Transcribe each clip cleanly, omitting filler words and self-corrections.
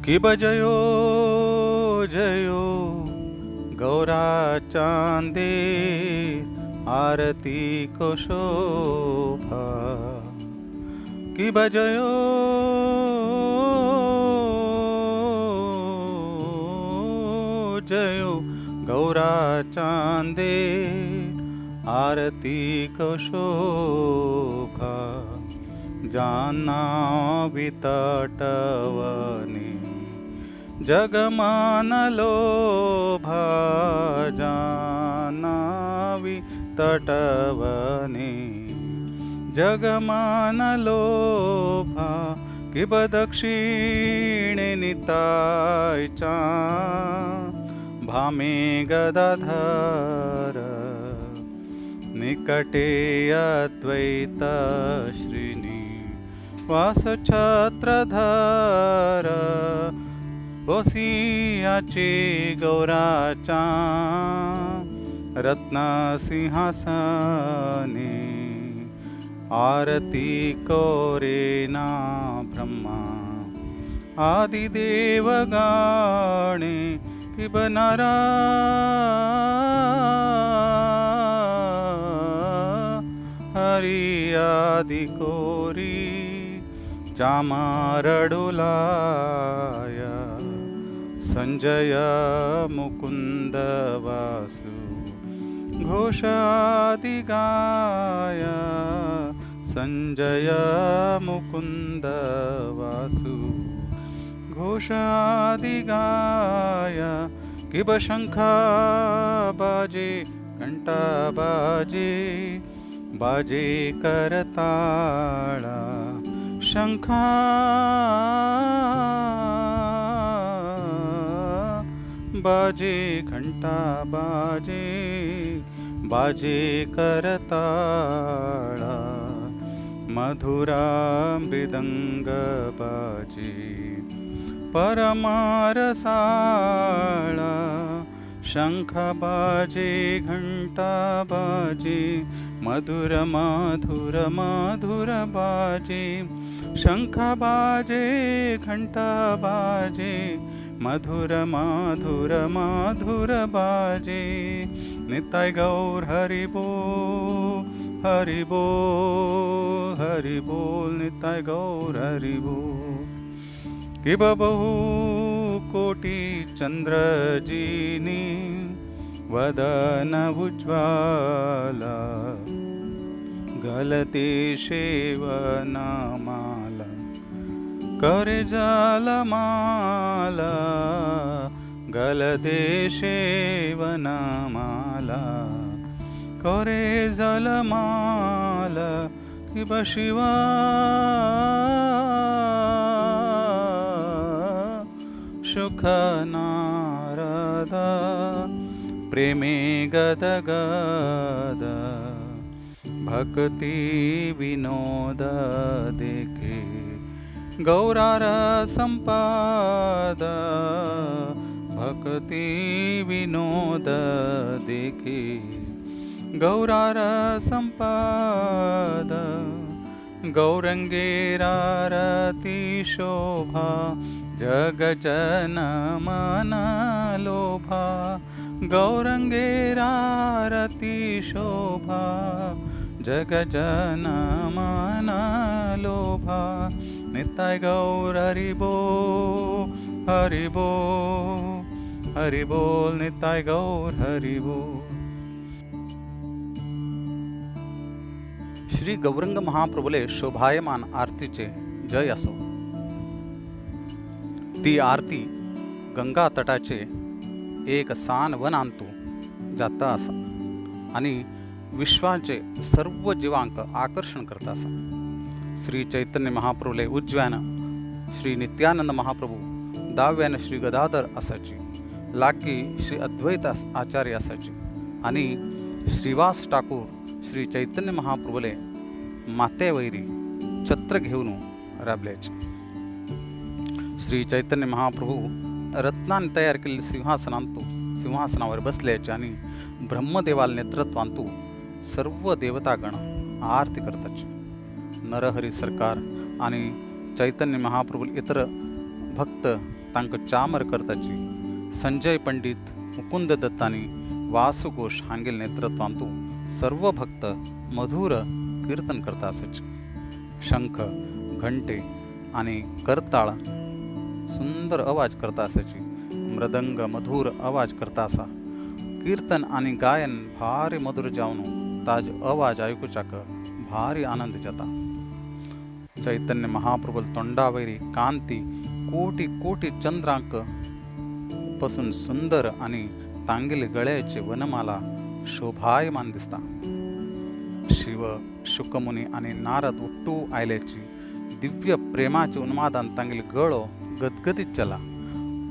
की बजयो जयो गौरा चांदे आरती को शोभा की बजयो जयो गौरा चांदे आरती को शोभा जाना वितटवनी जगमान लोभा जानावी तटवने जगमान लोभा कि बदक्षिणे नितायचा भामे गदाधर निकटे अद्वैत श्रीनि वासछत्रधर बसियाचे गौराचा रत्नसिंहासने आरती कोरेना ब्रह्मा आदिदेव गाणे कि बनारा हरि आदि कोरी चामारडुलाया संजय मुकुंद वासु घोषादि गाया संजय मुकुंद वासु घोषादि गाया कि बशंखा बाजे घंटा बाजे बाजे करताळा शंखा बाजे घंटा बाजे बाजे करताळा मधुरा मृदंग बाजे परमारसाळा शंख बाजे घंटा बाजे मधुर मधुर मधुर बाजे शंख बाजे घंटा बाजे मधुर मधुर मधुर बाजे निताय गौर हरि बोल हरि बोल हरि बोल निताय गौर हरि बोल कि बहु कोटि चंद्रजीनी वदन उज्ज्वला गलते शेवनामाला करे जलमाला गलते शेवनामाला करे जलमाला कि शिवा सुख नारद प्रेमे गदगद भक्ति विनोद देखे गौरार संपाद भक्ति विनोद देखे गौरार संपाद गौरंगेरारती शोभा जग जन मन लोभा गौरंगेरारती शोभा जग जन मन लोभा निताय गौर हरि बोल हरि बोल हरि बोल निताय गौर हरि बोल। श्री गौरंग महाप्रभुले शोभायमान आरतीचे जय असो। ती आरती गंगा तटाचे एक सान वन आणतो जाता असा आणि विश्वाचे सर्व जीवांक आकर्षण करता असा। श्री चैतन्य महाप्रभुले उजव्यानं श्री नित्यानंद महाप्रभू डाव्यानं श्री गदाधर असायची लाकी श्री अद्वैत आचार्य असायचे आणि श्रीवास ठाकूर श्री चैतन्य महाप्रभुले माते वैरी छत्र घेऊन राबल्याचे। श्री चैतन्य महाप्रभू रत्नाने तयार केलेले सिंहासनावर बसल्याचे आणि ब्रह्मदेवाला नेतृत्वांतू सर्व देवतागण आरती करताचे। नरहरी सरकार आणि चैतन्य महाप्रभू इतर भक्त तांक चामर करताची संजय पंडित मुकुंद दत्तानी वासुघोष हांगेल नेतृत्वांतू सर्व भक्त मधुर कीर्तन करता असायचे. शंख घंटे आणि करताळ सुंदर आवाज करता असायची. मृदंग मधुर आवाज करता असा. कीर्तन आणि गायन भारी मधुर जावनू ताज आवाज ऐकूचाक भारी आनंद जाता. चैतन्य महाप्रभुल तोंडावैरी कांती कोटी कोटी चंद्रांक पासून सुंदर आणि तांगिल गळ्याचे वनमाला शोभायमान दिसता. शिव शुकमुनी आणि नारद उट्टू आयल्याची दिव्य प्रेमाचे उन्मादान तांगिल गळो गदगदीत चला.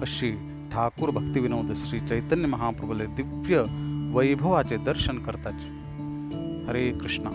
अशी ठाकूर भक्तिविनोद श्री चैतन्य महाप्रभुले दिव्य वैभवाचे दर्शन करताचे. हरे कृष्णा.